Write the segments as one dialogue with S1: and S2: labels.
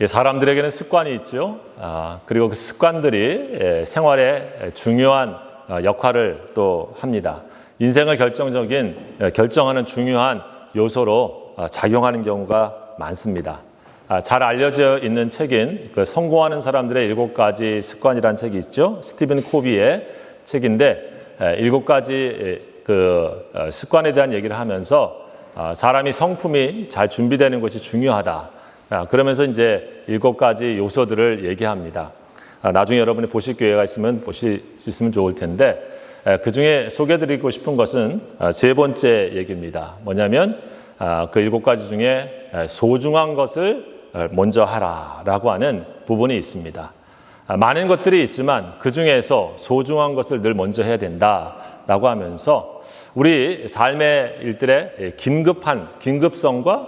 S1: 사람들에게는 습관이 있죠. 그리고 그 습관들이 생활에 중요한 역할을 또 합니다. 인생을 결정하는 중요한 요소로 작용하는 경우가 많습니다. 잘 알려져 있는 책인 그 성공하는 사람들의 7가지 습관이라는 책이 있죠. 스티븐 코비의 책인데 7가지 그 습관에 대한 얘기를 하면서 사람이 성품이 잘 준비되는 것이 중요하다. 그러면서 이제 7가지 요소들을 얘기합니다. 나중에 여러분이 보실 기회가 있으면 보실 수 있으면 좋을 텐데 그 중에 소개해드리고 싶은 것은 3번째 얘기입니다. 뭐냐면 그 7가지 중에 소중한 것을 먼저 하라라고 하는 부분이 있습니다. 많은 것들이 있지만 그 중에서 소중한 것을 늘 먼저 해야 된다라고 하면서 우리 삶의 일들의 긴급성과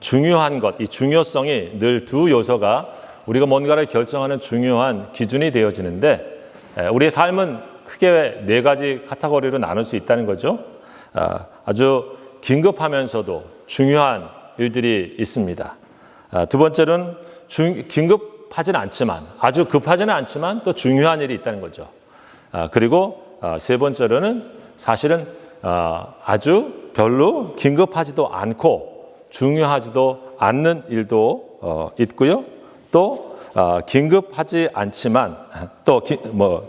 S1: 중요한 것, 이 중요성이 늘 두 요소가 우리가 뭔가를 결정하는 중요한 기준이 되어지는데 우리의 삶은 크게 4가지 카테고리로 나눌 수 있다는 거죠. 아주 긴급하면서도 중요한 일들이 있습니다. 두 번째는 긴급하진 않지만 아주 급하지는 않지만 또 중요한 일이 있다는 거죠. 그리고 3번째로는 사실은 아주 별로 긴급하지도 않고 중요하지도 않는 일도 있고요. 또 긴급하지 않지만 또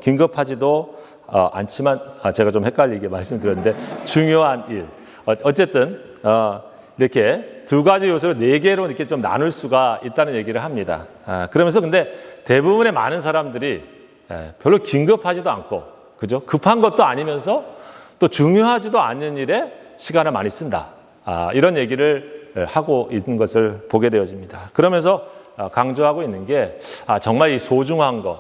S1: 긴급하지도 않지만 제가 좀 헷갈리게 말씀드렸는데 중요한 일. 어쨌든 이렇게 2가지 요소를 4개로 이렇게 좀 나눌 수가 있다는 얘기를 합니다. 그러면서 근데 대부분의 많은 사람들이 별로 긴급하지도 않고, 그죠? 급한 것도 아니면서 또 중요하지도 않은 일에 시간을 많이 쓴다. 이런 얘기를 하고 있는 것을 보게 되어집니다. 그러면서 강조하고 있는 게 정말 이 소중한 것,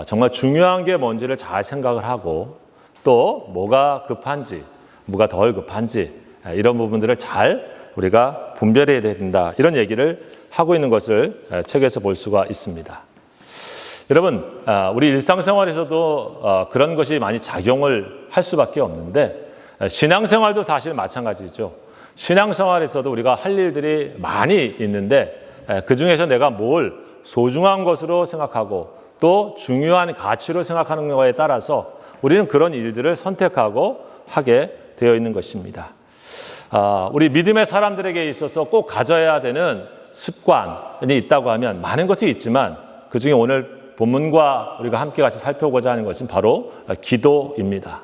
S1: 정말 중요한 게 뭔지를 잘 생각을 하고 또 뭐가 급한지, 뭐가 덜 급한지 이런 부분들을 잘 우리가 분별해야 된다. 이런 얘기를 하고 있는 것을 책에서 볼 수가 있습니다. 여러분, 우리 일상생활에서도 그런 것이 많이 작용을 할 수밖에 없는데 신앙생활도 사실 마찬가지죠. 신앙생활에서도 우리가 할 일들이 많이 있는데 그중에서 내가 뭘 소중한 것으로 생각하고 또 중요한 가치로 생각하는 거에 따라서 우리는 그런 일들을 선택하고 하게 되어 있는 것입니다. 우리 믿음의 사람들에게 있어서 꼭 가져야 되는 습관이 있다고 하면 많은 것이 있지만 그중에 오늘 본문과 우리가 함께 같이 살펴보고자 하는 것은 바로 기도입니다.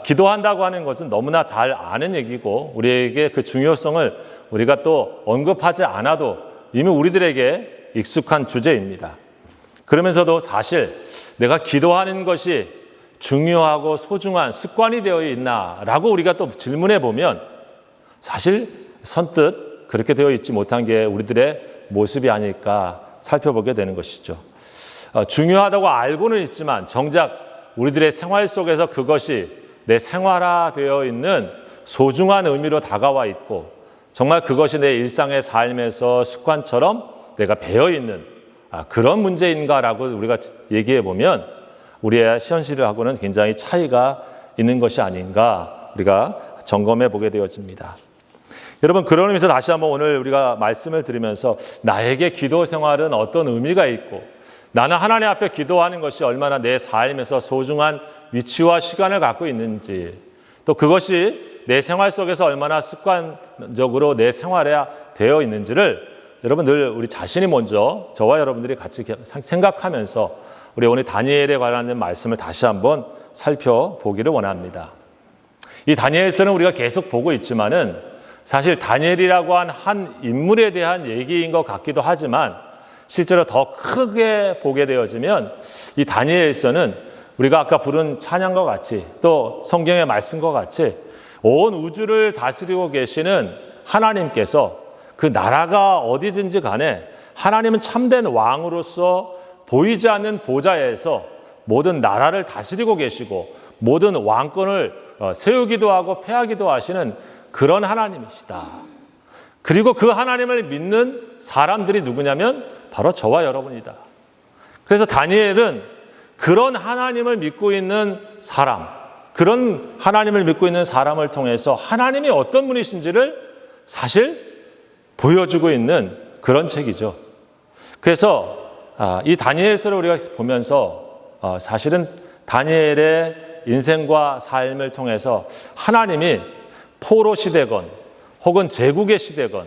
S1: 기도한다고 하는 것은 너무나 잘 아는 얘기고 우리에게 그 중요성을 우리가 또 언급하지 않아도 이미 우리들에게 익숙한 주제입니다. 그러면서도 사실 내가 기도하는 것이 중요하고 소중한 습관이 되어 있나라고 우리가 또 질문해 보면 사실 선뜻 그렇게 되어 있지 못한 게 우리들의 모습이 아닐까 살펴보게 되는 것이죠. 중요하다고 알고는 있지만 정작 우리들의 생활 속에서 그것이 내 생활화되어 있는 소중한 의미로 다가와 있고 정말 그것이 내 일상의 삶에서 습관처럼 내가 배어있는 그런 문제인가라고 우리가 얘기해 보면 우리의 현실하고는 굉장히 차이가 있는 것이 아닌가 우리가 점검해 보게 되어집니다. 여러분, 그런 의미에서 다시 한번 오늘 우리가 말씀을 드리면서 나에게 기도 생활은 어떤 의미가 있고 나는 하나님 앞에 기도하는 것이 얼마나 내 삶에서 소중한 위치와 시간을 갖고 있는지 또 그것이 내 생활 속에서 얼마나 습관적으로 내 생활에 되어 있는지를 여러분 늘 우리 자신이 먼저 저와 여러분들이 같이 생각하면서 우리 오늘 다니엘에 관한 말씀을 다시 한번 살펴보기를 원합니다. 이 다니엘서는 우리가 계속 보고 있지만은 사실 다니엘이라고 한 인물에 대한 얘기인 것 같기도 하지만 실제로 더 크게 보게 되어지면 이 다니엘서는 우리가 아까 부른 찬양과 같이 또 성경의 말씀과 같이 온 우주를 다스리고 계시는 하나님께서 그 나라가 어디든지 간에 하나님은 참된 왕으로서 보이지 않는 보좌에서 모든 나라를 다스리고 계시고 모든 왕권을 세우기도 하고 폐하기도 하시는 그런 하나님이시다. 그리고 그 하나님을 믿는 사람들이 누구냐면 바로 저와 여러분이다. 그래서 다니엘은 그런 하나님을 믿고 있는 사람, 그런 하나님을 믿고 있는 사람을 통해서 하나님이 어떤 분이신지를 사실 보여주고 있는 그런 책이죠. 그래서 이 다니엘서를 우리가 보면서 사실은 다니엘의 인생과 삶을 통해서 하나님이 포로 시대건 혹은 제국의 시대건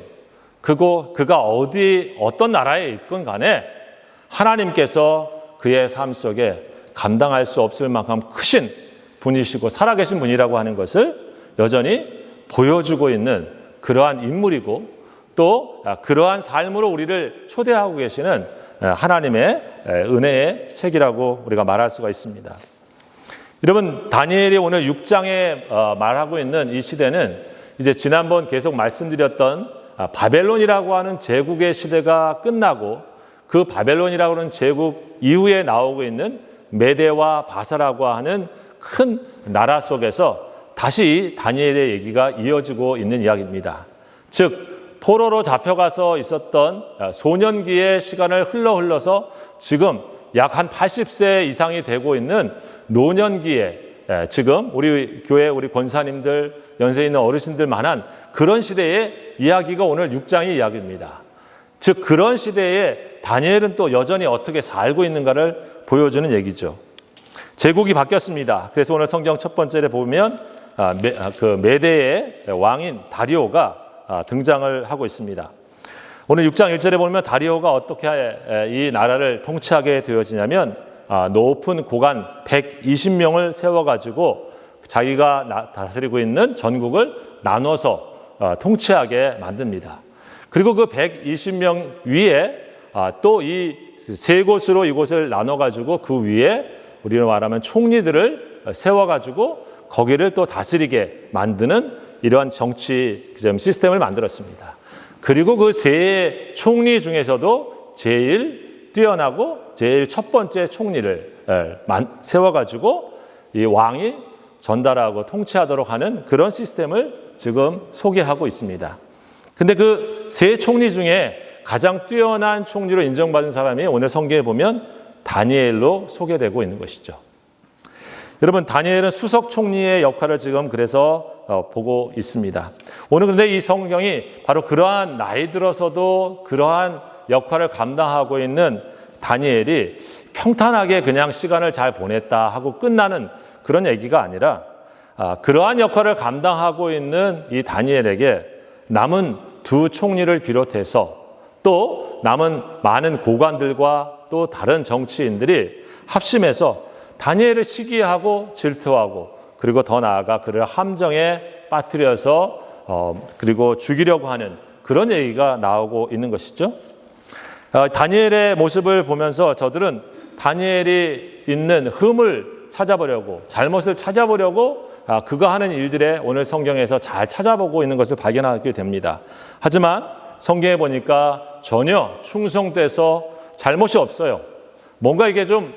S1: 그가 어떤 나라에 있건 간에 하나님께서 그의 삶 속에 감당할 수 없을 만큼 크신 분이시고 살아계신 분이라고 하는 것을 여전히 보여주고 있는 그러한 인물이고 또 그러한 삶으로 우리를 초대하고 계시는 하나님의 은혜의 책이라고 우리가 말할 수가 있습니다. 여러분, 다니엘이 오늘 6장에 말하고 있는 이 시대는 이제 지난번 계속 말씀드렸던 바벨론이라고 하는 제국의 시대가 끝나고 그 바벨론이라고 하는 제국 이후에 나오고 있는 메대와 바사라고 하는 큰 나라 속에서 다시 다니엘의 얘기가 이어지고 있는 이야기입니다. 즉 포로로 잡혀가서 있었던 소년기의 시간을 흘러서 지금 약 한 80세 이상이 되고 있는 노년기에 지금 우리 교회 우리 권사님들 연세 있는 어르신들만한 그런 시대의 이야기가 오늘 6장의 이야기입니다. 즉 그런 시대에 다니엘은 또 여전히 어떻게 살고 있는가를 보여주는 얘기죠. 제국이 바뀌었습니다. 그래서 오늘 성경 첫 번째에 보면 그 메대의 왕인 다리오가 등장을 하고 있습니다. 오늘 6장 1절에 보면 다리오가 어떻게 이 나라를 통치하게 되어지냐면 높은 고관 120명을 세워가지고 자기가 다스리고 있는 전국을 나눠서 통치하게 만듭니다. 그리고 그 120명 위에 또 이 세 곳으로 이곳을 나눠가지고 그 위에 우리로 말하면 총리들을 세워가지고 거기를 또 다스리게 만드는 이러한 정치 시스템을 만들었습니다. 그리고 그 세 총리 중에서도 제일 뛰어나고 제일 첫 번째 총리를 세워가지고 이 왕이 전달하고 통치하도록 하는 그런 시스템을 지금 소개하고 있습니다. 근데 그 세 총리 중에 가장 뛰어난 총리로 인정받은 사람이 오늘 성경에 보면 다니엘로 소개되고 있는 것이죠. 여러분, 다니엘은 수석 총리의 역할을 지금 그래서 보고 있습니다. 오늘 그런데 이 성경이 바로 그러한 나이 들어서도 그러한 역할을 감당하고 있는 다니엘이 평탄하게 그냥 시간을 잘 보냈다 하고 끝나는 그런 얘기가 아니라 그러한 역할을 감당하고 있는 이 다니엘에게 남은 두 총리를 비롯해서 또 남은 많은 고관들과 또 다른 정치인들이 합심해서 다니엘을 시기하고 질투하고 그리고 더 나아가 그를 함정에 빠뜨려서 그리고 죽이려고 하는 그런 얘기가 나오고 있는 것이죠. 다니엘의 모습을 보면서 저들은 다니엘이 있는 흠을 찾아보려고 잘못을 찾아보려고 그가 하는 일들에 오늘 성경에서 잘 찾아보고 있는 것을 발견하게 됩니다. 하지만 성경에 보니까 전혀 충성돼서 잘못이 없어요. 뭔가 이게 좀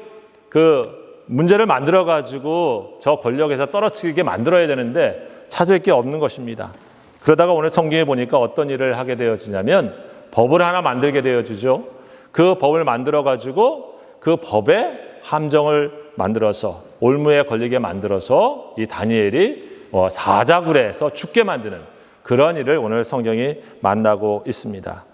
S1: 문제를 만들어가지고 저 권력에서 떨어뜨리게 만들어야 되는데 찾을 게 없는 것입니다. 그러다가 오늘 성경에 보니까 어떤 일을 하게 되어지냐면 법을 하나 만들게 되어지죠. 그 법을 만들어가지고 그 법에 함정을 만들어서 올무에 걸리게 만들어서 이 다니엘이 사자굴에서 죽게 만드는 그런 일을 오늘 성경이 만나고 있습니다.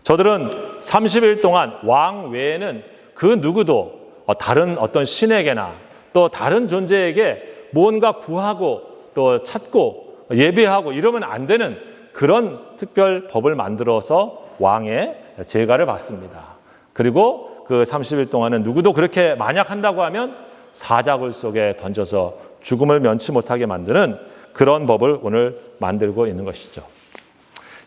S1: 저들은 30일 동안 왕 외에는 그 누구도 다른 어떤 신에게나 또 다른 존재에게 무언가 구하고 또 찾고 예배하고 이러면 안 되는 그런 특별 법을 만들어서 왕의 제가를 받습니다. 그리고 그 30일 동안은 누구도 그렇게 만약 한다고 하면 사자굴 속에 던져서 죽음을 면치 못하게 만드는 그런 법을 오늘 만들고 있는 것이죠.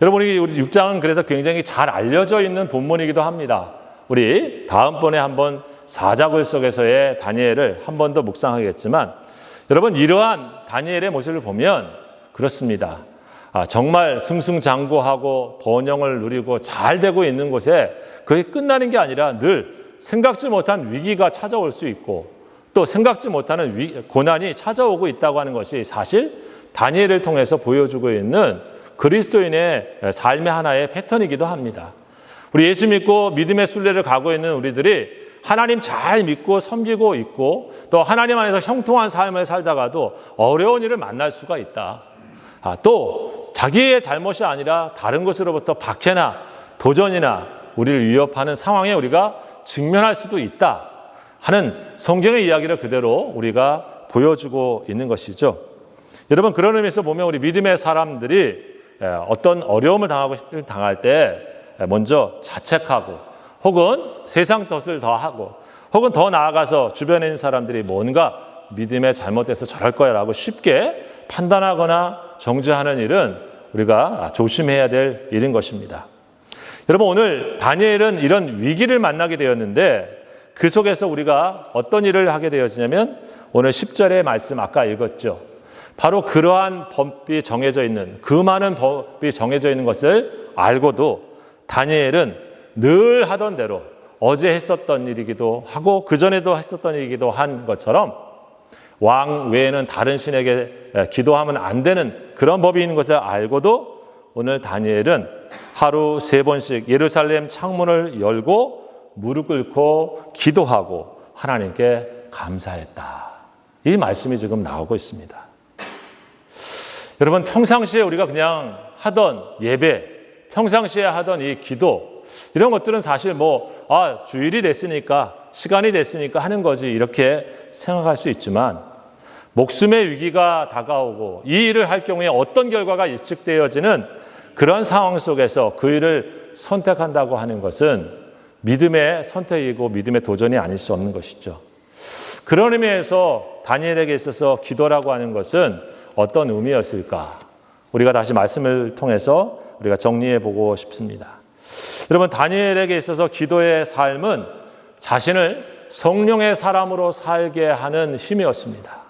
S1: 여러분, 우리 6장은 그래서 굉장히 잘 알려져 있는 본문이기도 합니다. 우리 다음번에 한번 사자굴 속에서의 다니엘을 한 번 더 묵상하겠지만 여러분, 이러한 다니엘의 모습을 보면 그렇습니다. 정말 승승장구하고 번영을 누리고 잘 되고 있는 곳에 그게 끝나는 게 아니라 늘 생각지 못한 위기가 찾아올 수 있고 또 생각지 못하는 고난이 찾아오고 있다고 하는 것이 사실 다니엘을 통해서 보여주고 있는 그리스도인의 삶의 하나의 패턴이기도 합니다. 우리 예수 믿고 믿음의 순례를 가고 있는 우리들이 하나님 잘 믿고 섬기고 있고 또 하나님 안에서 형통한 삶을 살다가도 어려운 일을 만날 수가 있다. 또 자기의 잘못이 아니라 다른 것으로부터 박해나 도전이나 우리를 위협하는 상황에 우리가 직면할 수도 있다 하는 성경의 이야기를 그대로 우리가 보여주고 있는 것이죠. 여러분, 그런 의미에서 보면 우리 믿음의 사람들이 어떤 어려움을 당할 때 먼저 자책하고 혹은 세상 덫을 더하고 혹은 더 나아가서 주변에 있는 사람들이 뭔가 믿음에 잘못돼서 저럴 거야 라고 쉽게 판단하거나 정죄하는 일은 우리가 조심해야 될 일인 것입니다. 여러분, 오늘 다니엘은 이런 위기를 만나게 되었는데 그 속에서 우리가 어떤 일을 하게 되었냐면 오늘 10절의 말씀 아까 읽었죠. 바로 그러한 법이 정해져 있는, 그 많은 법이 정해져 있는 것을 알고도 다니엘은 늘 하던 대로 어제 했었던 일이기도 하고 그전에도 했었던 일이기도 한 것처럼 왕 외에는 다른 신에게 기도하면 안 되는 그런 법이 있는 것을 알고도 오늘 다니엘은 하루 3번씩 예루살렘 창문을 열고 무릎 꿇고 기도하고 하나님께 감사했다. 이 말씀이 지금 나오고 있습니다. 여러분, 평상시에 우리가 그냥 하던 예배, 평상시에 하던 이 기도, 이런 것들은 사실 주일이 됐으니까, 시간이 됐으니까 하는 거지 이렇게 생각할 수 있지만 목숨의 위기가 다가오고 이 일을 할 경우에 어떤 결과가 예측되어지는 그런 상황 속에서 그 일을 선택한다고 하는 것은 믿음의 선택이고 믿음의 도전이 아닐 수 없는 것이죠. 그런 의미에서 다니엘에게 있어서 기도라고 하는 것은 어떤 의미였을까? 우리가 다시 말씀을 통해서 우리가 정리해 보고 싶습니다. 여러분, 다니엘에게 있어서 기도의 삶은 자신을 성령의 사람으로 살게 하는 힘이었습니다.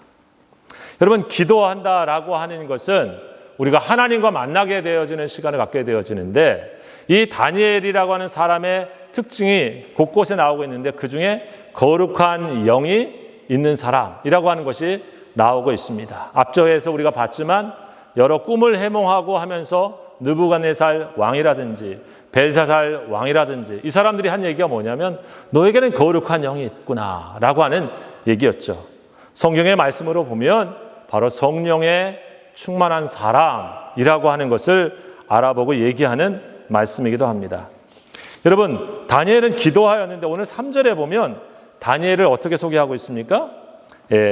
S1: 여러분, 기도한다라고 하는 것은 우리가 하나님과 만나게 되어지는 시간을 갖게 되어지는데 이 다니엘이라고 하는 사람의 특징이 곳곳에 나오고 있는데 그중에 거룩한 영이 있는 사람이라고 하는 것이 나오고 있습니다. 앞서에서 우리가 봤지만 여러 꿈을 해몽하고 하면서 느부갓네살 왕이라든지 벨사살 왕이라든지 이 사람들이 한 얘기가 뭐냐면 너에게는 거룩한 영이 있구나 라고 하는 얘기였죠. 성경의 말씀으로 보면 바로 성령에 충만한 사람이라고 하는 것을 알아보고 얘기하는 말씀이기도 합니다. 여러분, 다니엘은 기도하였는데 오늘 3절에 보면 다니엘을 어떻게 소개하고 있습니까?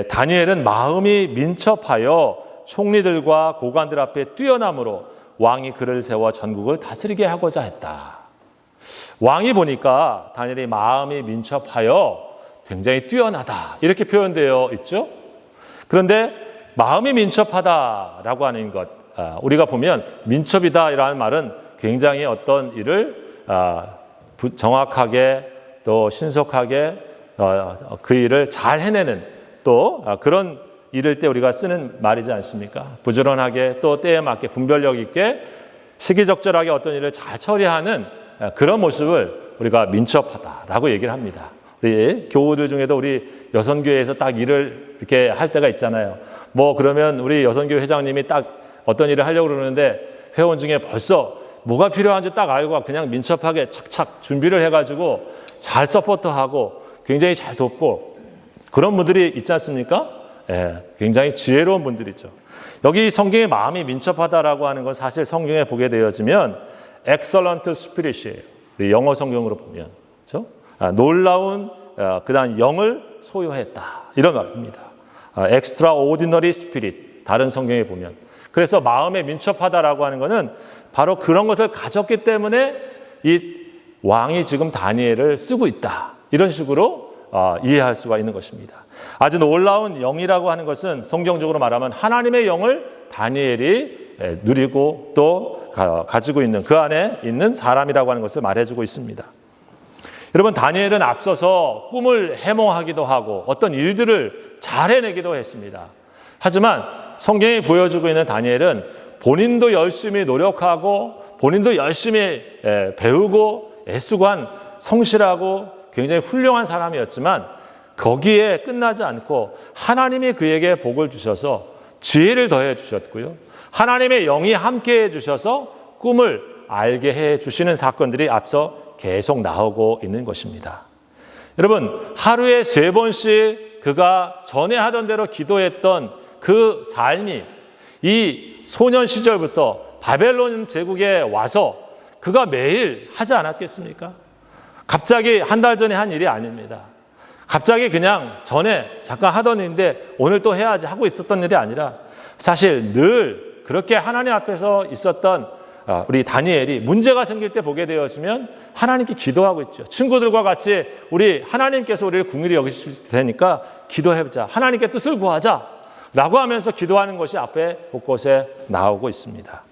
S1: 다니엘은 마음이 민첩하여 총리들과 고관들 앞에 뛰어남으로 왕이 그를 세워 전국을 다스리게 하고자 했다. 왕이 보니까 다니엘이 마음이 민첩하여 굉장히 뛰어나다 이렇게 표현되어 있죠. 그런데 마음이 민첩하다라고 하는 것, 우리가 보면 민첩이다라는 말은 굉장히 어떤 일을 정확하게 또 신속하게 그 일을 잘 해내는 또 그런 일을 때 우리가 쓰는 말이지 않습니까? 부지런하게 또 때에 맞게 분별력 있게 시기적절하게 어떤 일을 잘 처리하는 그런 모습을 우리가 민첩하다라고 얘기를 합니다. 우리 교우들 중에도 우리 여선교회에서 딱 일을 이렇게 할 때가 있잖아요. 그러면 우리 여선교회 회장님이 딱 어떤 일을 하려고 그러는데 회원 중에 벌써 뭐가 필요한지 딱 알고 그냥 민첩하게 착착 준비를 해가지고 잘 서포트하고 굉장히 잘 돕고 그런 분들이 있지 않습니까? 굉장히 지혜로운 분들이죠. 여기 성경의 마음이 민첩하다라고 하는 건 사실 성경에 보게 되어지면 excellent spirit이에요. 영어 성경으로 보면 그렇죠? 놀라운 그다음 영을 소유했다 이런 말입니다. extraordinary spirit 다른 성경에 보면 그래서 마음에 민첩하다라고 하는 것은 바로 그런 것을 가졌기 때문에 이 왕이 지금 다니엘을 쓰고 있다 이런 식으로 이해할 수가 있는 것입니다. 아주 놀라운 영이라고 하는 것은 성경적으로 말하면 하나님의 영을 다니엘이 누리고 또 가지고 있는 그 안에 있는 사람이라고 하는 것을 말해주고 있습니다. 여러분, 다니엘은 앞서서 꿈을 해몽하기도 하고 어떤 일들을 잘 해내기도 했습니다. 하지만 성경이 보여주고 있는 다니엘은 본인도 열심히 노력하고 본인도 열심히 배우고 애쓰고 한 성실하고 굉장히 훌륭한 사람이었지만 거기에 끝나지 않고 하나님이 그에게 복을 주셔서 지혜를 더해 주셨고요. 하나님의 영이 함께 해 주셔서 꿈을 알게 해 주시는 사건들이 앞서 계속 나오고 있는 것입니다. 여러분, 하루에 3번씩 그가 전에 하던 대로 기도했던 그 삶이 이 소년 시절부터 바벨론 제국에 와서 그가 매일 하지 않았겠습니까? 갑자기 한 달 전에 한 일이 아닙니다. 갑자기 그냥 전에 잠깐 하던 일인데 오늘 또 해야지 하고 있었던 일이 아니라 사실 늘 그렇게 하나님 앞에서 있었던 우리 다니엘이 문제가 생길 때 보게 되어지면 하나님께 기도하고 있죠. 친구들과 같이 우리 하나님께서 우리를 긍휼히 여기실 테니까 기도해보자. 하나님께 뜻을 구하자. 라고 하면서 기도하는 것이 앞에 곳곳에 나오고 있습니다.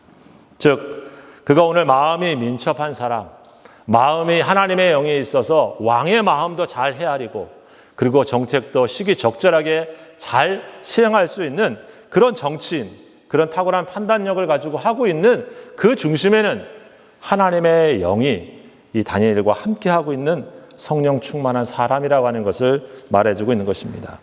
S1: 즉 그가 오늘 마음이 민첩한 사람, 마음이 하나님의 영에 있어서 왕의 마음도 잘 헤아리고 그리고 정책도 시기적절하게 잘 시행할 수 있는 그런 정치인, 그런 탁월한 판단력을 가지고 하고 있는 그 중심에는 하나님의 영이 이 다니엘과 함께하고 있는 성령 충만한 사람이라고 하는 것을 말해주고 있는 것입니다.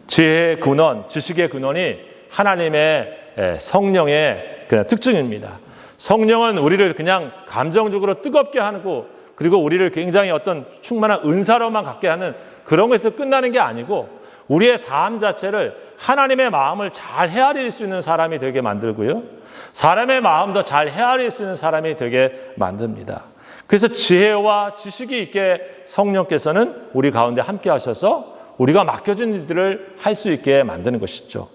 S1: 지혜의 근원, 지식의 근원이 하나님의 성령의 그냥 특징입니다. 성령은 우리를 그냥 감정적으로 뜨겁게 하고 그리고 우리를 굉장히 어떤 충만한 은사로만 갖게 하는 그런 것에서 끝나는 게 아니고 우리의 삶 자체를 하나님의 마음을 잘 헤아릴 수 있는 사람이 되게 만들고요. 사람의 마음도 잘 헤아릴 수 있는 사람이 되게 만듭니다. 그래서 지혜와 지식이 있게 성령께서는 우리 가운데 함께 하셔서 우리가 맡겨진 일들을 할 수 있게 만드는 것이죠.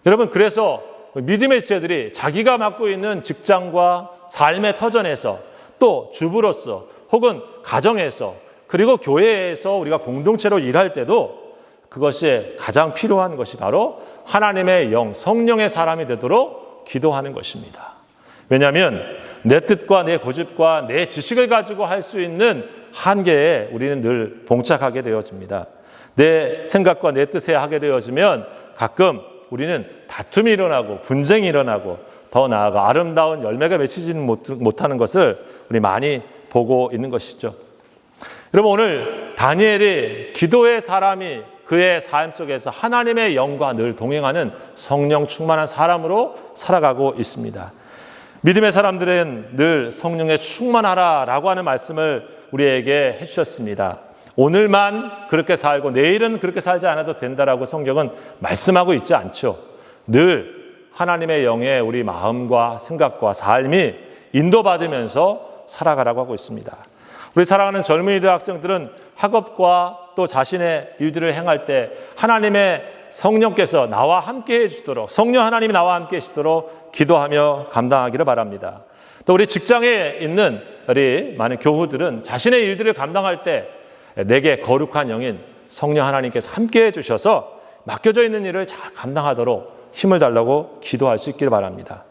S1: 여러분, 그래서 믿음의 지체들이 자기가 맡고 있는 직장과 삶의 터전에서 또 주부로서 혹은 가정에서 그리고 교회에서 우리가 공동체로 일할 때도 그것이 가장 필요한 것이 바로 하나님의 영, 성령의 사람이 되도록 기도하는 것입니다. 왜냐하면 내 뜻과 내 고집과 내 지식을 가지고 할 수 있는 한계에 우리는 늘 봉착하게 되어집니다. 내 생각과 내 뜻에 하게 되어지면 가끔 우리는 다툼이 일어나고 분쟁이 일어나고 더 나아가 아름다운 열매가 맺히지는 못하는 것을 우리 많이 보고 있는 것이죠. 여러분, 오늘 다니엘이 기도의 사람이 그의 삶 속에서 하나님의 영과 늘 동행하는 성령 충만한 사람으로 살아가고 있습니다. 믿음의 사람들은 늘 성령에 충만하라라고 하는 말씀을 우리에게 해주셨습니다. 오늘만 그렇게 살고 내일은 그렇게 살지 않아도 된다라고 성경은 말씀하고 있지 않죠. 늘 하나님의 영에 우리 마음과 생각과 삶이 인도받으면서 살아가라고 하고 있습니다. 우리 사랑하는 젊은이들, 학생들은 학업과 또 자신의 일들을 행할 때 하나님의 성령께서 나와 함께 해주시도록, 성령 하나님이 나와 함께 해주시도록 기도하며 감당하기를 바랍니다. 또 우리 직장에 있는 우리 많은 교우들은 자신의 일들을 감당할 때 내게 거룩한 영인 성령 하나님께서 함께 해주셔서 맡겨져 있는 일을 잘 감당하도록 힘을 달라고 기도할 수 있기를 바랍니다.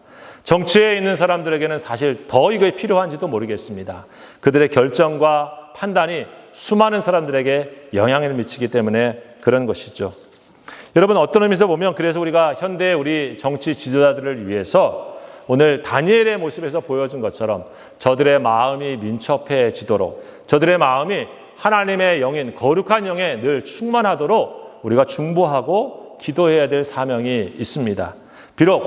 S1: 정치에 있는 사람들에게는 사실 더 이게 필요한지도 모르겠습니다. 그들의 결정과 판단이 수많은 사람들에게 영향을 미치기 때문에 그런 것이죠. 여러분, 어떤 의미에서 보면 그래서 우리가 현대 우리 정치 지도자들을 위해서 오늘 다니엘의 모습에서 보여준 것처럼 저들의 마음이 민첩해지도록, 저들의 마음이 하나님의 영인 거룩한 영에 늘 충만하도록 우리가 중보하고 기도해야 될 사명이 있습니다. 비록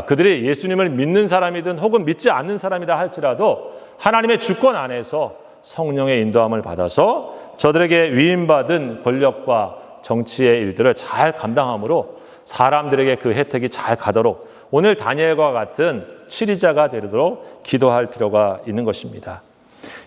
S1: 그들이 예수님을 믿는 사람이든 혹은 믿지 않는 사람이다 할지라도 하나님의 주권 안에서 성령의 인도함을 받아서 저들에게 위임받은 권력과 정치의 일들을 잘 감당함으로 사람들에게 그 혜택이 잘 가도록 오늘 다니엘과 같은 치리자가 되도록 기도할 필요가 있는 것입니다.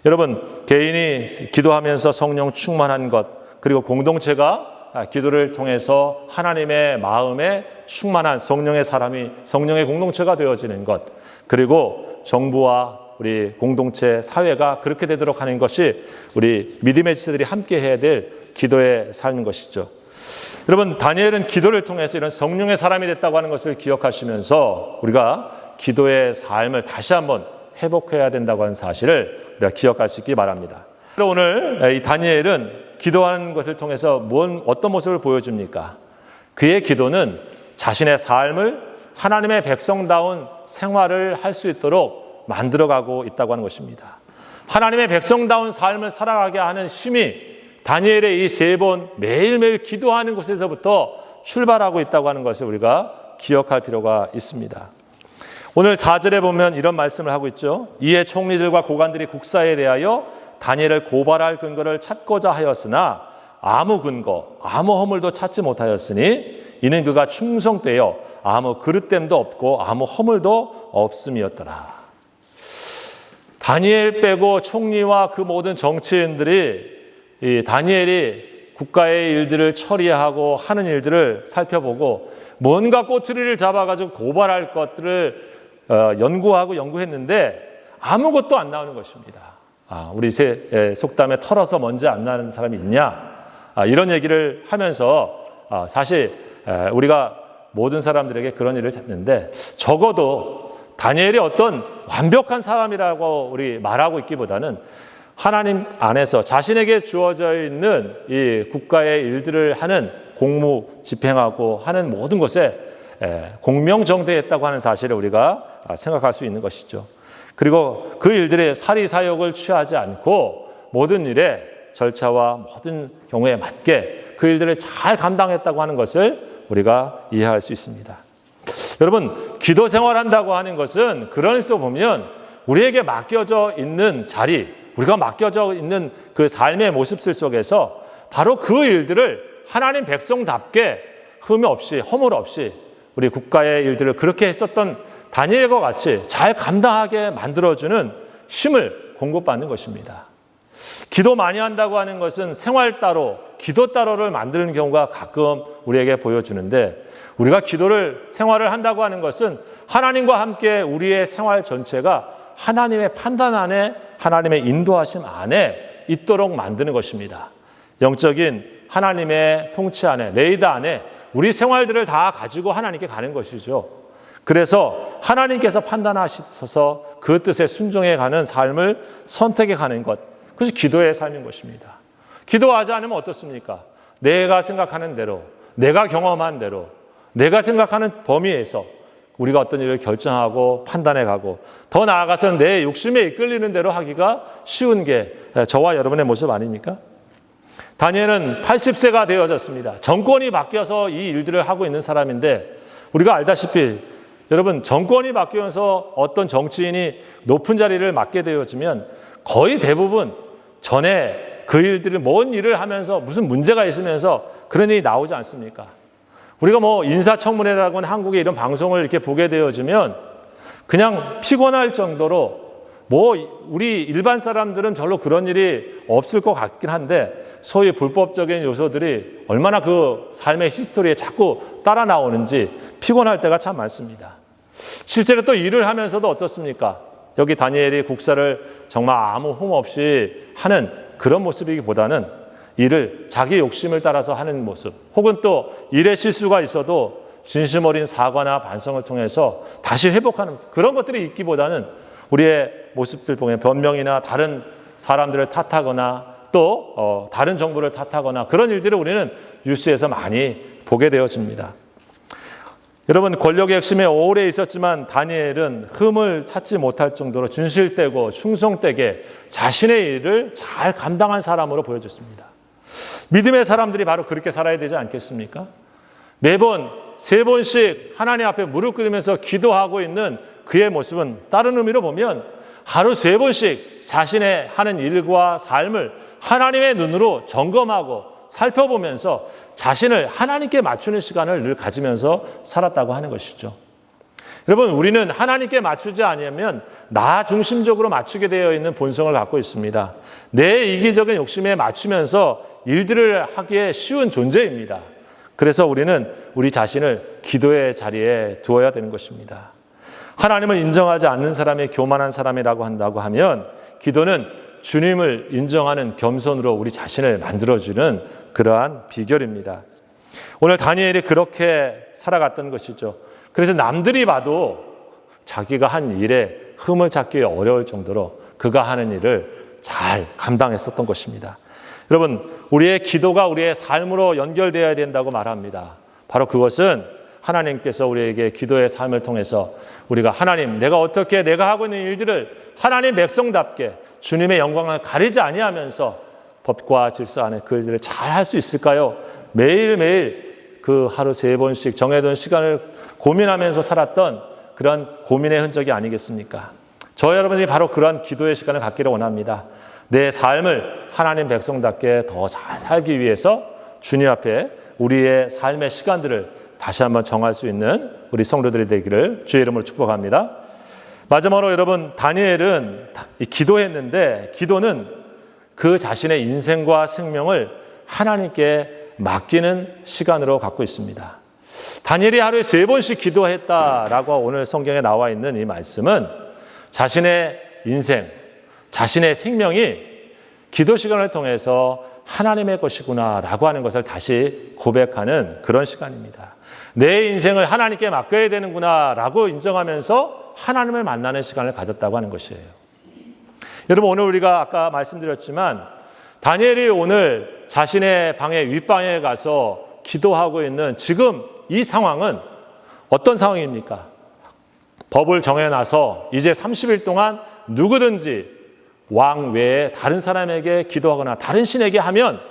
S1: 여러분, 개인이 기도하면서 성령 충만한 것, 그리고 공동체가 기도를 통해서 하나님의 마음에 충만한 성령의 사람이, 성령의 공동체가 되어지는 것, 그리고 정부와 우리 공동체, 사회가 그렇게 되도록 하는 것이 우리 믿음의 지체들이 함께 해야 될 기도의 삶인 것이죠. 여러분, 다니엘은 기도를 통해서 이런 성령의 사람이 됐다고 하는 것을 기억하시면서 우리가 기도의 삶을 다시 한번 회복해야 된다고 하는 사실을 우리가 기억할 수 있기 바랍니다. 오늘 이 다니엘은 기도하는 것을 통해서 어떤 모습을 보여줍니까? 그의 기도는 자신의 삶을 하나님의 백성다운 생활을 할 수 있도록 만들어가고 있다고 하는 것입니다. 하나님의 백성다운 삶을 살아가게 하는 힘이 다니엘의 이 3번 매일매일 기도하는 곳에서부터 출발하고 있다고 하는 것을 우리가 기억할 필요가 있습니다. 오늘 4절에 보면 이런 말씀을 하고 있죠. 이에 총리들과 고관들이 국사에 대하여 다니엘을 고발할 근거를 찾고자 하였으나 아무 근거, 아무 허물도 찾지 못하였으니 이는 그가 충성되어 아무 그릇됨도 없고 아무 허물도 없음이었더라. 다니엘 빼고 총리와 그 모든 정치인들이 이 다니엘이 국가의 일들을 처리하고 하는 일들을 살펴보고 뭔가 꼬투리를 잡아가지고 고발할 것들을 연구했는데 아무것도 안 나오는 것입니다. 우리 속담에 털어서 먼지 안 나는 사람이 있냐? 이런 얘기를 하면서 사실 우리가 모든 사람들에게 그런 일을 했는데 적어도 다니엘이 어떤 완벽한 사람이라고 우리 말하고 있기보다는 하나님 안에서 자신에게 주어져 있는 이 국가의 일들을 하는 공무 집행하고 하는 모든 것에 공명정대했다고 하는 사실을 우리가 생각할 수 있는 것이죠. 그리고 그 일들의 사리사욕을 취하지 않고 모든 일에 절차와 모든 경우에 맞게 그 일들을 잘 감당했다고 하는 것을 우리가 이해할 수 있습니다. 여러분, 기도 생활한다고 하는 것은 그런 일서 보면 우리에게 맡겨져 있는 자리, 우리가 맡겨져 있는 그 삶의 모습들 속에서 바로 그 일들을 하나님 백성답게 흠이 없이, 허물 없이 우리 국가의 일들을 그렇게 했었던 다니엘과 같이 잘 감당하게 만들어주는 힘을 공급받는 것입니다. 기도 많이 한다고 하는 것은 생활 따로, 기도 따로를 만드는 경우가 가끔 우리에게 보여주는데 우리가 기도를 생활을 한다고 하는 것은 하나님과 함께 우리의 생활 전체가 하나님의 판단 안에 하나님의 인도하심 안에 있도록 만드는 것입니다. 영적인 하나님의 통치 안에, 레이더 안에 우리 생활들을 다 가지고 하나님께 가는 것이죠. 그래서 하나님께서 판단하셔서 그 뜻에 순종해 가는 삶을 선택해 가는 것, 그것이 기도의 삶인 것입니다. 기도하지 않으면 어떻습니까? 내가 생각하는 대로, 내가 경험한 대로, 내가 생각하는 범위에서 우리가 어떤 일을 결정하고 판단해 가고 더 나아가서는 내 욕심에 이끌리는 대로 하기가 쉬운 게 저와 여러분의 모습 아닙니까? 다니엘은 80세가 되어졌습니다. 정권이 바뀌어서 이 일들을 하고 있는 사람인데 우리가 알다시피 여러분, 정권이 바뀌면서 어떤 정치인이 높은 자리를 맡게 되어지면 거의 대부분 전에 그 일들을 뭔 일을 하면서 무슨 문제가 있으면서 그런 일이 나오지 않습니까? 우리가 뭐 인사청문회라고 하는 한국의 이런 방송을 이렇게 보게 되어지면 그냥 피곤할 정도로 뭐 우리 일반 사람들은 별로 그런 일이 없을 것 같긴 한데 소위 불법적인 요소들이 얼마나 그 삶의 히스토리에 자꾸 따라 나오는지 피곤할 때가 참 많습니다. 실제로 또 일을 하면서도 어떻습니까? 여기 다니엘이 국사를 정말 아무 흠 없이 하는 그런 모습이기보다는 일을 자기 욕심을 따라서 하는 모습, 혹은 또 일에 실수가 있어도 진심 어린 사과나 반성을 통해서 다시 회복하는 모습, 그런 것들이 있기보다는 우리의 모습들 보면 변명이나 다른 사람들을 탓하거나 또 다른 정부를 탓하거나 그런 일들을 우리는 뉴스에서 많이 보게 되어집니다. 여러분, 권력의 핵심에 오래 있었지만 다니엘은 흠을 찾지 못할 정도로 진실되고 충성되게 자신의 일을 잘 감당한 사람으로 보여졌습니다. 믿음의 사람들이 바로 그렇게 살아야 되지 않겠습니까? 매번 3번씩 하나님 앞에 무릎 꿇으면서 기도하고 있는 그의 모습은 다른 의미로 보면 하루 3번씩 자신의 하는 일과 삶을 하나님의 눈으로 점검하고 살펴보면서 자신을 하나님께 맞추는 시간을 늘 가지면서 살았다고 하는 것이죠. 여러분, 우리는 하나님께 맞추지 않으면 나 중심적으로 맞추게 되어 있는 본성을 갖고 있습니다. 내 이기적인 욕심에 맞추면서 일들을 하기에 쉬운 존재입니다. 그래서 우리는 우리 자신을 기도의 자리에 두어야 되는 것입니다. 하나님을 인정하지 않는 사람이 교만한 사람이라고 한다고 하면 기도는 주님을 인정하는 겸손으로 우리 자신을 만들어주는 그러한 비결입니다. 오늘 다니엘이 그렇게 살아갔던 것이죠. 그래서 남들이 봐도 자기가 한 일에 흠을 찾기 어려울 정도로 그가 하는 일을 잘 감당했었던 것입니다. 여러분, 우리의 기도가 우리의 삶으로 연결되어야 된다고 말합니다. 바로 그것은 하나님께서 우리에게 기도의 삶을 통해서 우리가 하나님, 내가 어떻게 내가 하고 있는 일들을 하나님 백성답게 주님의 영광을 가리지 아니하면서 법과 질서 안에 그 일들을 잘 할 수 있을까요? 매일매일 그 하루 3번씩 정해둔 시간을 고민하면서 살았던 그런 고민의 흔적이 아니겠습니까? 저 여러분이 바로 그런 기도의 시간을 갖기를 원합니다. 내 삶을 하나님 백성답게 더 잘 살기 위해서 주님 앞에 우리의 삶의 시간들을 다시 한번 정할 수 있는 우리 성도들이 되기를 주의 이름으로 축복합니다. 마지막으로 여러분, 다니엘은 기도했는데 기도는 그 자신의 인생과 생명을 하나님께 맡기는 시간으로 갖고 있습니다. 다니엘이 하루에 3번씩 기도했다라고 오늘 성경에 나와 있는 이 말씀은 자신의 인생, 자신의 생명이 기도 시간을 통해서 하나님의 것이구나라고 하는 것을 다시 고백하는 그런 시간입니다. 내 인생을 하나님께 맡겨야 되는구나라고 인정하면서 하나님을 만나는 시간을 가졌다고 하는 것이에요. 여러분, 오늘 우리가 아까 말씀드렸지만 다니엘이 오늘 자신의 방의 윗방에 가서 기도하고 있는 지금 이 상황은 어떤 상황입니까? 법을 정해놔서 이제 30일 동안 누구든지 왕 외에 다른 사람에게 기도하거나 다른 신에게 하면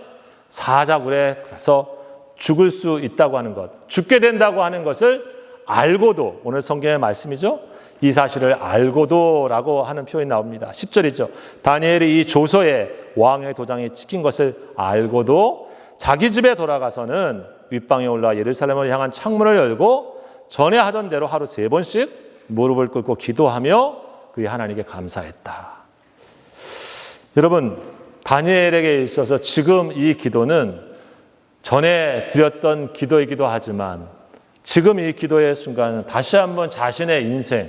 S1: 사자굴에 가서 죽을 수 있다고 하는 것, 죽게 된다고 하는 것을 알고도, 오늘 성경의 말씀이죠. 이 사실을 알고도라고 하는 표현이 나옵니다. 10절이죠. 다니엘이 이 조서에 왕의 도장이 찍힌 것을 알고도 자기 집에 돌아가서는 윗방에 올라 예루살렘을 향한 창문을 열고 전에 하던 대로 하루 3번씩 무릎을 꿇고 기도하며 그의 하나님께 감사했다. 여러분, 다니엘에게 있어서 지금 이 기도는 전에 드렸던 기도이기도 하지만 지금 이 기도의 순간은 다시 한번 자신의 인생,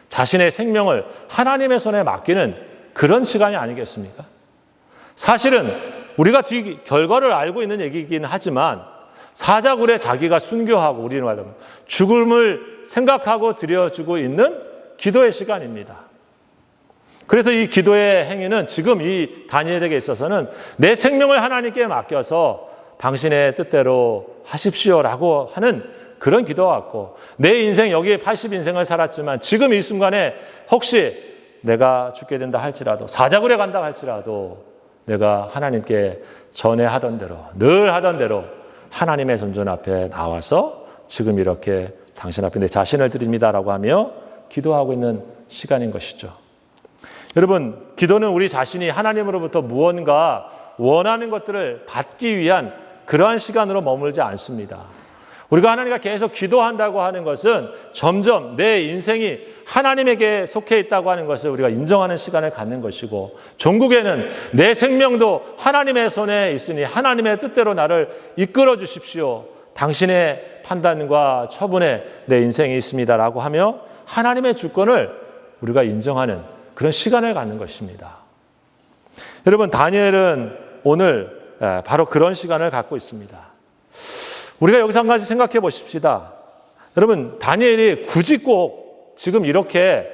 S1: 자신의 생명을 하나님의 손에 맡기는 그런 시간이 아니겠습니까? 사실은 우리가 뒤 결과를 알고 있는 얘기이긴 하지만 사자굴에 자기가 순교하고, 우리는 말하면 죽음을 생각하고 드려주고 있는 기도의 시간입니다. 그래서 이 기도의 행위는 지금 이 다니엘에게 있어서는 내 생명을 하나님께 맡겨서 당신의 뜻대로 하십시오라고 하는 그런 기도 같고, 내 인생 여기에 80인생을 살았지만 지금 이 순간에 혹시 내가 죽게 된다 할지라도, 사자굴에 간다 할지라도 내가 하나님께 전에 하던 대로, 늘 하던 대로 하나님의 존전 앞에 나와서 지금 이렇게 당신 앞에 내 자신을 드립니다라고 하며 기도하고 있는 시간인 것이죠. 여러분, 기도는 우리 자신이 하나님으로부터 무언가 원하는 것들을 받기 위한 그러한 시간으로 머물지 않습니다. 우리가 하나님과 계속 기도한다고 하는 것은 점점 내 인생이 하나님에게 속해 있다고 하는 것을 우리가 인정하는 시간을 갖는 것이고, 종국에는 내 생명도 하나님의 손에 있으니 하나님의 뜻대로 나를 이끌어 주십시오, 당신의 판단과 처분에 내 인생이 있습니다라고 하며 하나님의 주권을 우리가 인정하는 그런 시간을 갖는 것입니다. 여러분, 다니엘은 오늘 바로 그런 시간을 갖고 있습니다. 우리가 여기서 한 가지 생각해 보십시다. 여러분, 다니엘이 굳이 꼭 지금 이렇게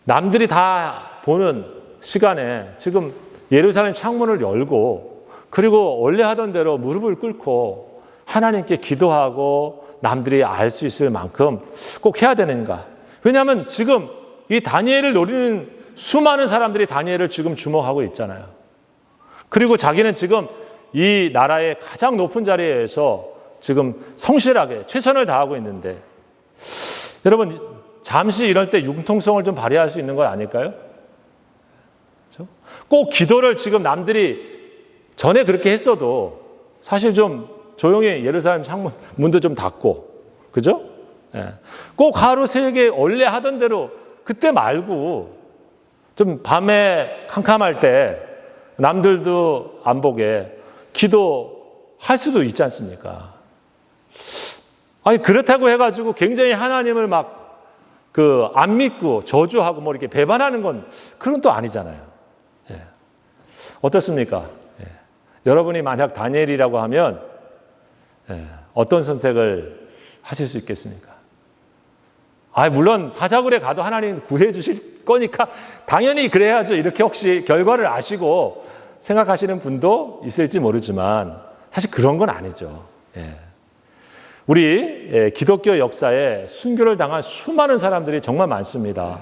S1: 남들이 다 보는 시간에 지금 예루살렘 창문을 열고, 그리고 원래 하던 대로 무릎을 꿇고 하나님께 기도하고 남들이 알 수 있을 만큼 꼭 해야 되는가? 왜냐하면 지금 이 다니엘을 노리는 수많은 사람들이 다니엘을 지금 주목하고 있잖아요. 그리고 자기는 지금 이 나라의 가장 높은 자리에서 지금 성실하게 최선을 다하고 있는데, 여러분, 잠시 이럴 때 융통성을 좀 발휘할 수 있는 거 아닐까요? 그렇죠? 꼭 기도를 지금 남들이 전에 그렇게 했어도 사실 좀 조용히 예루살렘 창문 문도 좀 닫고, 그죠? 예. 꼭 하루 3개 원래 하던 대로 그때 말고 좀 밤에 캄캄할 때 남들도 안 보게 기도할 수도 있지 않습니까? 아니, 그렇다고 해가지고 굉장히 하나님을 막 안 믿고 저주하고 뭐 이렇게 배반하는 건 그건 또 아니잖아요. 예. 어떻습니까? 예. 여러분이 만약 다니엘이라고 하면 어떤 선택을 하실 수 있겠습니까? 물론 사자굴에 가도 하나님 구해 주실 거니까 당연히 그래야죠, 이렇게 혹시 결과를 아시고 생각하시는 분도 있을지 모르지만 사실 그런 건 아니죠. 예. 우리 기독교 역사에 순교를 당한 수많은 사람들이 정말 많습니다.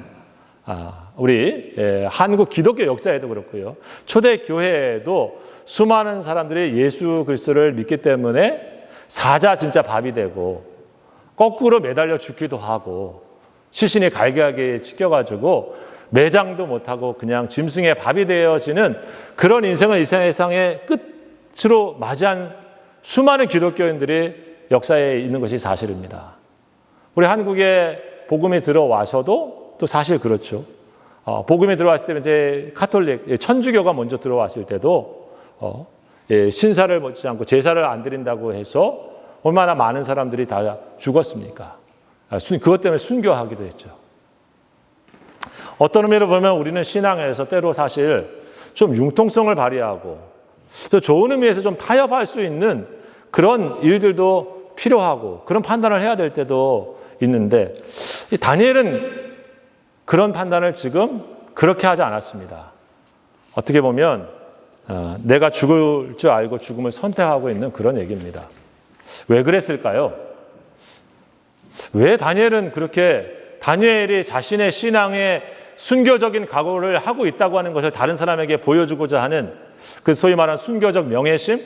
S1: 우리 한국 기독교 역사에도 그렇고요, 초대 교회에도 수많은 사람들이 예수 그리스도를 믿기 때문에 사자 진짜 밥이 되고 거꾸로 매달려 죽기도 하고 시신이 갈기하게 찢겨가지고 매장도 못하고 그냥 짐승의 밥이 되어지는 그런 인생을 이 세상의 끝으로 맞이한 수많은 기독교인들이 역사에 있는 것이 사실입니다. 우리 한국의 복음이 들어와서도 또 사실 그렇죠. 복음이 들어왔을 때 이제 카톨릭, 천주교가 먼저 들어왔을 때도 신사를 못지 않고 제사를 안 드린다고 해서 얼마나 많은 사람들이 다 죽었습니까? 그것 때문에 순교하기도 했죠. 어떤 의미로 보면 우리는 신앙에서 때로 사실 좀 융통성을 발휘하고 또 좋은 의미에서 좀 타협할 수 있는 그런 일들도 필요하고 그런 판단을 해야 될 때도 있는데 다니엘은 그런 판단을 지금 그렇게 하지 않았습니다. 어떻게 보면 내가 죽을 줄 알고 죽음을 선택하고 있는 그런 얘기입니다. 왜 그랬을까요? 왜 다니엘은 그렇게 다니엘이 자신의 신앙의 순교적인 각오를 하고 있다고 하는 것을 다른 사람에게 보여주고자 하는 그 소위 말하는 순교적 명예심?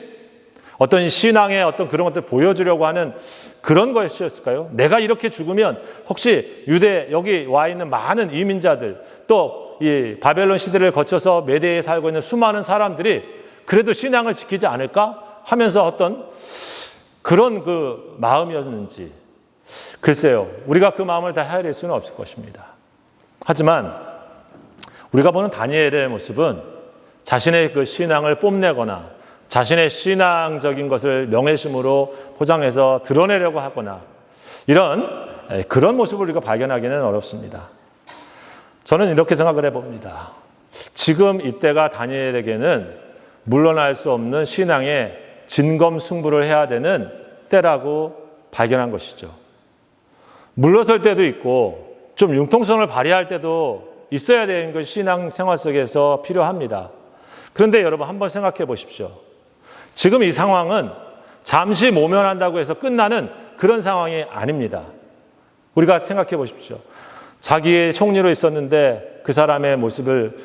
S1: 어떤 신앙의 어떤 그런 것들을 보여주려고 하는 그런 것이었을까요? 내가 이렇게 죽으면 혹시 유대 여기 와 있는 많은 이민자들 또 이 바벨론 시대를 거쳐서 메대에 살고 있는 수많은 사람들이 그래도 신앙을 지키지 않을까 하면서 어떤 그런 그 마음이었는지 글쎄요. 우리가 그 마음을 다 헤아릴 수는 없을 것입니다. 하지만 우리가 보는 다니엘의 모습은 자신의 그 신앙을 뽐내거나 자신의 신앙적인 것을 명예심으로 포장해서 드러내려고 하거나 그런 모습을 우리가 발견하기는 어렵습니다. 저는 이렇게 생각을 해봅니다. 지금 이때가 다니엘에게는 물러날 수 없는 신앙의 진검승부를 해야 되는 때라고 발견한 것이죠. 물러설 때도 있고 좀 융통성을 발휘할 때도 있어야 되는 것이 신앙 생활 속에서 필요합니다. 그런데 여러분 한번 생각해 보십시오. 지금 이 상황은 잠시 모면한다고 해서 끝나는 그런 상황이 아닙니다. 우리가 생각해 보십시오. 자기의 총리로 있었는데 그 사람의 모습을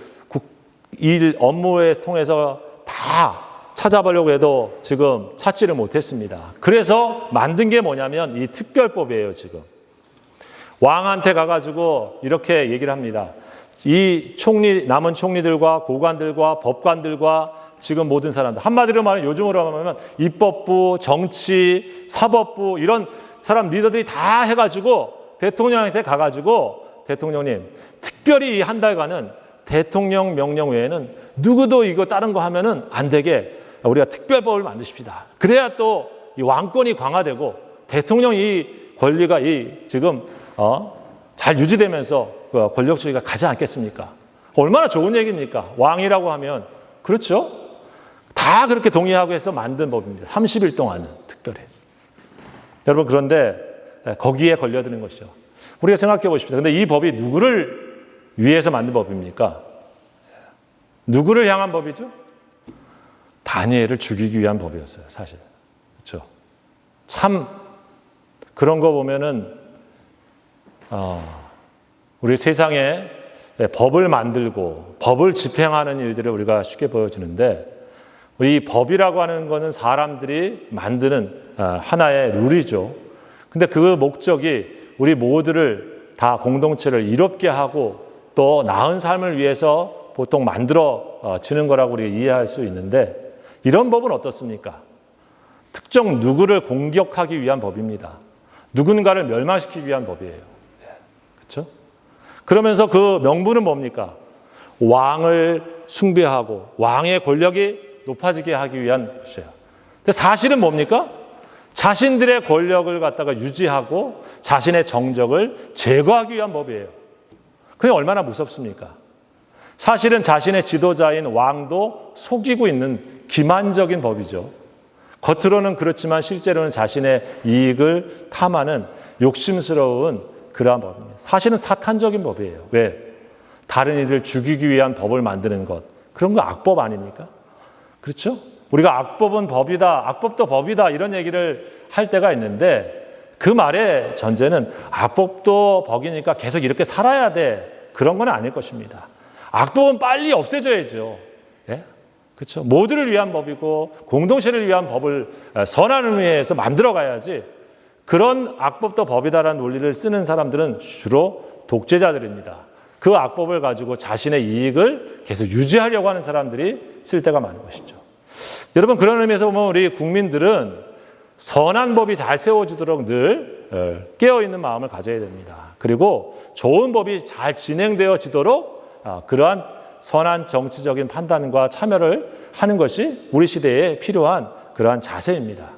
S1: 업무에 통해서 다 찾아보려고 해도 지금 찾지를 못했습니다. 그래서 만든 게 뭐냐면 이 특별법이에요. 지금 왕한테 가가지고 이렇게 얘기를 합니다. 이 남은 총리들과 고관들과 법관들과 지금 모든 사람들, 한마디로 말하면 요즘으로 말하면 입법부, 정치, 사법부 이런 사람 리더들이 다 해가지고 대통령한테 가가지고 대통령님 특별히 한 달간은 대통령 명령 외에는 누구도 이거 다른 거 하면은 안 되게 우리가 특별법을 만드십시다. 그래야 또 이 왕권이 강화되고 대통령 이 권리가 지금 잘 유지되면서 권력주의가 가지 않겠습니까? 얼마나 좋은 얘기입니까? 왕이라고 하면 그렇죠? 다 그렇게 동의하고 해서 만든 법입니다. 30일 동안은 특별히. 여러분 그런데 거기에 걸려드는 것이죠. 우리가 생각해 보십시오. 그런데 이 법이 누구를 위해서 만든 법입니까? 누구를 향한 법이죠? 다니엘을 죽이기 위한 법이었어요. 사실. 그렇죠? 참 그런 거 보면은 우리 세상에 법을 만들고 법을 집행하는 일들을 우리가 쉽게 보여주는데 이 법이라고 하는 것은 사람들이 만드는 하나의 룰이죠. 근데 그 목적이 우리 모두를 다 공동체를 이롭게 하고 또 나은 삶을 위해서 보통 만들어지는 거라고 우리가 이해할 수 있는데 이런 법은 어떻습니까? 특정 누구를 공격하기 위한 법입니다. 누군가를 멸망시키기 위한 법이에요. 그렇죠? 그러면서 그 명분은 뭡니까? 왕을 숭배하고 왕의 권력이 높아지게 하기 위한 것이에요. 근데 사실은 뭡니까? 자신들의 권력을 갖다가 유지하고 자신의 정적을 제거하기 위한 법이에요. 그게 얼마나 무섭습니까? 사실은 자신의 지도자인 왕도 속이고 있는 기만적인 법이죠. 겉으로는 그렇지만 실제로는 자신의 이익을 탐하는 욕심스러운 그러한 법입니다. 사실은 사탄적인 법이에요. 왜? 다른 이를 죽이기 위한 법을 만드는 것. 그런 거 악법 아닙니까? 그렇죠? 우리가 악법은 법이다, 악법도 법이다 이런 얘기를 할 때가 있는데 그 말의 전제는 악법도 법이니까 계속 이렇게 살아야 돼. 그런 건 아닐 것입니다. 악법은 빨리 없애줘야죠. 예? 그렇죠? 모두를 위한 법이고 공동체를 위한 법을 선한 의미에서 만들어 가야지 그런 악법도 법이다라는 논리를 쓰는 사람들은 주로 독재자들입니다. 그 악법을 가지고 자신의 이익을 계속 유지하려고 하는 사람들이 쓸 때가 많은 것이죠. 여러분 그런 의미에서 보면 우리 국민들은 선한 법이 잘 세워지도록 늘 깨어있는 마음을 가져야 됩니다. 그리고 좋은 법이 잘 진행되어지도록 그러한 선한 정치적인 판단과 참여를 하는 것이 우리 시대에 필요한 그러한 자세입니다.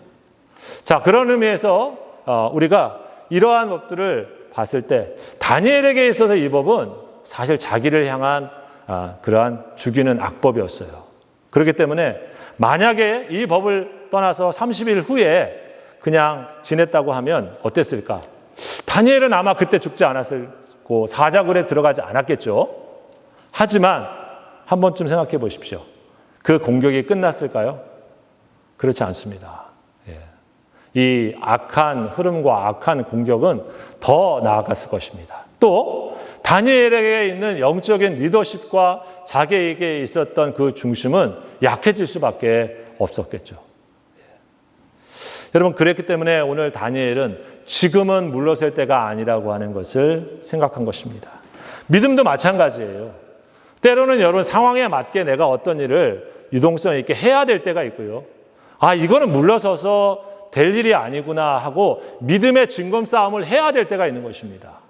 S1: 자, 그런 의미에서 우리가 이러한 법들을 봤을 때 다니엘에게 있어서 이 법은 사실 자기를 향한 그러한 죽이는 악법이었어요. 그렇기 때문에 만약에 이 법을 떠나서 30일 후에 그냥 지냈다고 하면 어땠을까? 다니엘은 아마 그때 죽지 않았고 사자굴에 들어가지 않았겠죠. 하지만 한 번쯤 생각해 보십시오. 그 공격이 끝났을까요? 그렇지 않습니다. 이 악한 흐름과 악한 공격은 더 나아갔을 것입니다. 또 다니엘에게 있는 영적인 리더십과 자기에게 있었던 그 중심은 약해질 수밖에 없었겠죠. 여러분, 그랬기 때문에 오늘 다니엘은 지금은 물러설 때가 아니라고 하는 것을 생각한 것입니다. 믿음도 마찬가지예요. 때로는 여러분 상황에 맞게 내가 어떤 일을 유동성 있게 해야 될 때가 있고요. 이거는 물러서서 될 일이 아니구나 하고 믿음의 증검 싸움을 해야 될 때가 있는 것입니다.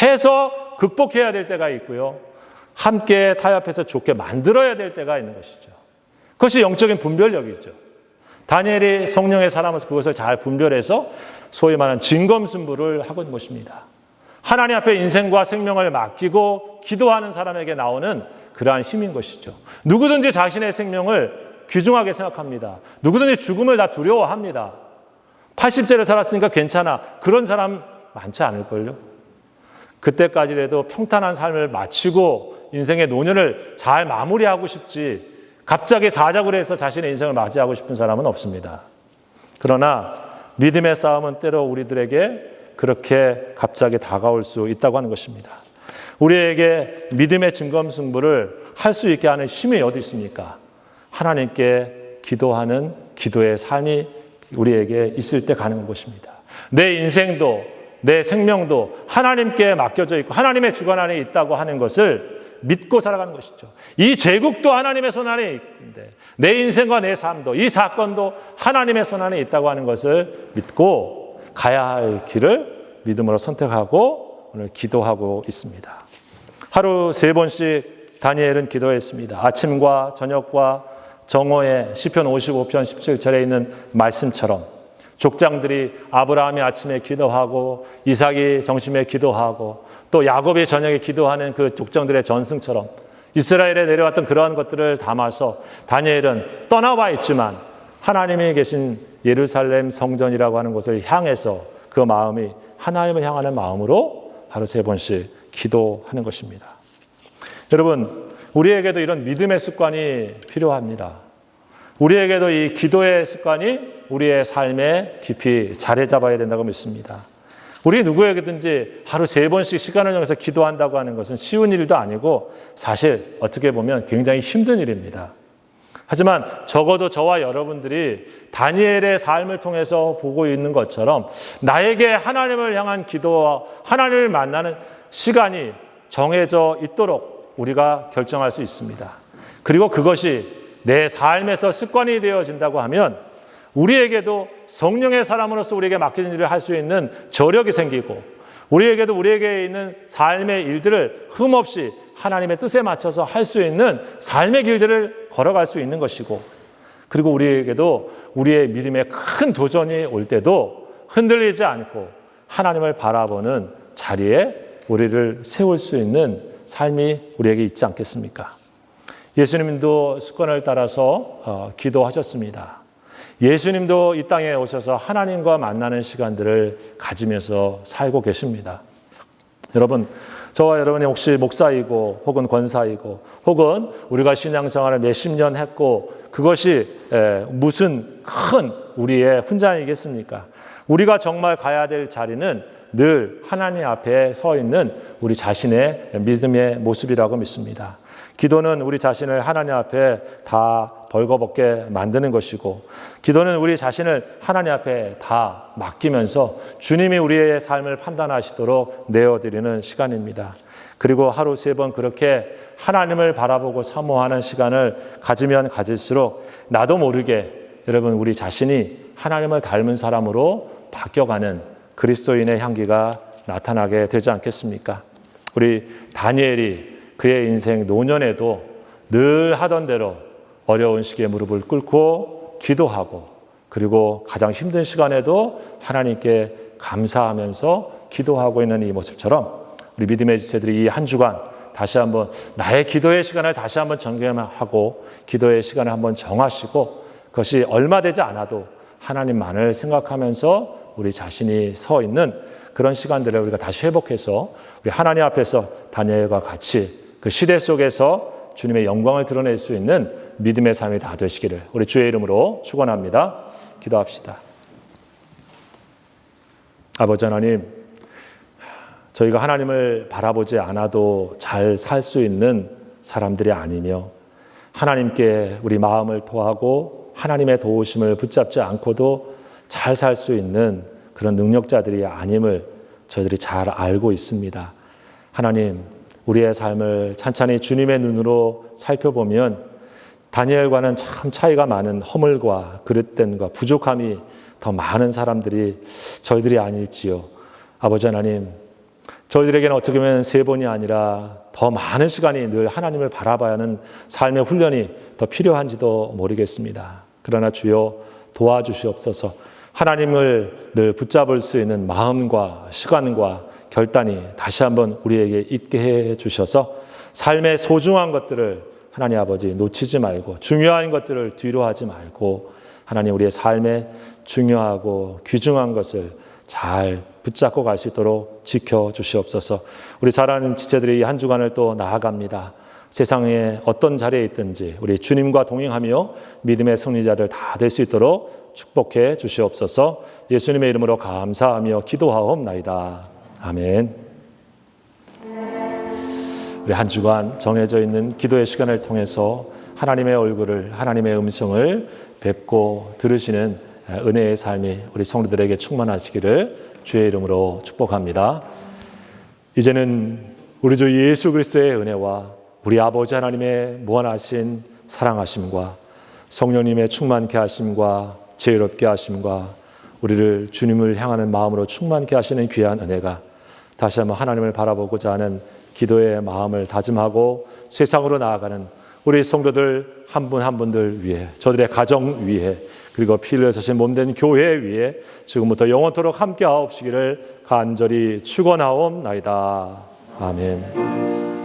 S1: 해서 극복해야 될 때가 있고요. 함께 타협해서 좋게 만들어야 될 때가 있는 것이죠. 그것이 영적인 분별력이죠. 다니엘이 성령의 사람으로서 그것을 잘 분별해서 소위 말하는 진검승부를 하고 있는 것입니다. 하나님 앞에 인생과 생명을 맡기고 기도하는 사람에게 나오는 그러한 힘인 것이죠. 누구든지 자신의 생명을 귀중하게 생각합니다. 누구든지 죽음을 다 두려워합니다. 80세를 살았으니까 괜찮아. 그런 사람 많지 않을걸요? 그때까지라도 평탄한 삶을 마치고 인생의 노년을 잘 마무리하고 싶지 갑자기 사자굴에서 자신의 인생을 맞이하고 싶은 사람은 없습니다. 그러나 믿음의 싸움은 때로 우리들에게 그렇게 갑자기 다가올 수 있다고 하는 것입니다. 우리에게 믿음의 진검승부를 할 수 있게 하는 힘이 어디 있습니까? 하나님께 기도하는 기도의 삶이 우리에게 있을 때 가능한 것입니다. 내 인생도 내 생명도 하나님께 맡겨져 있고 하나님의 주관 안에 있다고 하는 것을 믿고 살아가는 것이죠. 이 제국도 하나님의 손 안에 있는데 내 인생과 내 삶도 이 사건도 하나님의 손 안에 있다고 하는 것을 믿고 가야 할 길을 믿음으로 선택하고 오늘 기도하고 있습니다. 하루 3번씩 다니엘은 기도했습니다. 아침과 저녁과 정오에 시편 55편 17절에 있는 말씀처럼 족장들이 아브라함이 아침에 기도하고 이삭이 점심에 기도하고 또 야곱이 저녁에 기도하는 그 족장들의 전승처럼 이스라엘에 내려왔던 그러한 것들을 담아서 다니엘은 떠나와 있지만 하나님이 계신 예루살렘 성전이라고 하는 곳을 향해서 그 마음이 하나님을 향하는 마음으로 하루 3번씩 기도하는 것입니다. 여러분, 우리에게도 이런 믿음의 습관이 필요합니다. 우리에게도 이 기도의 습관이 우리의 삶에 깊이 자리 잡아야 된다고 믿습니다. 우리 누구에게든지 하루 3번씩 시간을 정해서 기도한다고 하는 것은 쉬운 일도 아니고 사실 어떻게 보면 굉장히 힘든 일입니다. 하지만 적어도 저와 여러분들이 다니엘의 삶을 통해서 보고 있는 것처럼 나에게 하나님을 향한 기도와 하나님을 만나는 시간이 정해져 있도록 우리가 결정할 수 있습니다. 그리고 그것이 내 삶에서 습관이 되어진다고 하면 우리에게도 성령의 사람으로서 우리에게 맡겨진 일을 할 수 있는 저력이 생기고 우리에게도 우리에게 있는 삶의 일들을 흠없이 하나님의 뜻에 맞춰서 할 수 있는 삶의 길들을 걸어갈 수 있는 것이고 그리고 우리에게도 우리의 믿음에 큰 도전이 올 때도 흔들리지 않고 하나님을 바라보는 자리에 우리를 세울 수 있는 삶이 우리에게 있지 않겠습니까? 예수님도 습관을 따라서 기도하셨습니다. 예수님도 이 땅에 오셔서 하나님과 만나는 시간들을 가지면서 살고 계십니다. 여러분, 저와 여러분이 혹시 목사이고 혹은 권사이고 혹은 우리가 신앙생활을 몇십 년 했고 그것이 무슨 큰 우리의 훈장이겠습니까? 우리가 정말 가야 될 자리는 늘 하나님 앞에 서 있는 우리 자신의 믿음의 모습이라고 믿습니다. 기도는 우리 자신을 하나님 앞에 다 벌거벗게 만드는 것이고 기도는 우리 자신을 하나님 앞에 다 맡기면서 주님이 우리의 삶을 판단하시도록 내어드리는 시간입니다. 그리고 하루 3번 그렇게 하나님을 바라보고 사모하는 시간을 가지면 가질수록 나도 모르게 여러분 우리 자신이 하나님을 닮은 사람으로 바뀌어가는 그리스도인의 향기가 나타나게 되지 않겠습니까? 우리 다니엘이 그의 인생 노년에도 늘 하던 대로 어려운 시기에 무릎을 꿇고 기도하고, 그리고 가장 힘든 시간에도 하나님께 감사하면서 기도하고 있는 이 모습처럼 우리 믿음의 지체들이 이 한 주간 다시 한번 나의 기도의 시간을 다시 한번 정결하고 기도의 시간을 한번 정하시고, 그것이 얼마 되지 않아도 하나님만을 생각하면서 우리 자신이 서 있는 그런 시간들을 우리가 다시 회복해서 우리 하나님 앞에서 다니엘과 같이 그 시대 속에서 주님의 영광을 드러낼 수 있는 믿음의 삶이 다 되시기를 우리 주의 이름으로 축원합니다. 기도합시다. 아버지 하나님, 저희가 하나님을 바라보지 않아도 잘 살 수 있는 사람들이 아니며, 하나님께 우리 마음을 토하고 하나님의 도우심을 붙잡지 않고도 잘 살 수 있는 그런 능력자들이 아님을 저희들이 잘 알고 있습니다. 하나님, 우리의 삶을 찬찬히 주님의 눈으로 살펴보면 다니엘과는 참 차이가 많은 허물과 그릇됨과 부족함이 더 많은 사람들이 저희들이 아닐지요. 아버지 하나님, 저희들에게는 어떻게 보면 3번이 아니라 더 많은 시간이 늘 하나님을 바라봐야 하는 삶의 훈련이 더 필요한지도 모르겠습니다. 그러나 주여 도와주시옵소서. 하나님을 늘 붙잡을 수 있는 마음과 시간과 결단이 다시 한번 우리에게 있게 해 주셔서 삶의 소중한 것들을 하나님 아버지 놓치지 말고, 중요한 것들을 뒤로 하지 말고 하나님 우리의 삶에 중요하고 귀중한 것을 잘 붙잡고 갈 수 있도록 지켜주시옵소서. 우리 사랑하는 지체들이 한 주간을 또 나아갑니다. 세상에 어떤 자리에 있든지 우리 주님과 동행하며 믿음의 승리자들 다 될 수 있도록 축복해 주시옵소서. 예수님의 이름으로 감사하며 기도하옵나이다. 아멘. 우리 한 주간 정해져 있는 기도의 시간을 통해서 하나님의 얼굴을, 하나님의 음성을 뵙고 들으시는 은혜의 삶이 우리 성도들에게 충만하시기를 주의 이름으로 축복합니다. 이제는 우리 주 예수 그리스도의 은혜와 우리 아버지 하나님의 무한하신 사랑하심과 성령님의 충만케 하심과 지혜롭게 하심과 우리를 주님을 향하는 마음으로 충만케 하시는 귀한 은혜가 다시 한번 하나님을 바라보고자 하는 기도의 마음을 다짐하고 세상으로 나아가는 우리 성도들 한 분 한 분들 위해, 저들의 가정 위해, 그리고 피를 흘리신 몸된 교회 위에 지금부터 영원토록 함께 하옵시기를 간절히 축원하옵나이다. 아멘.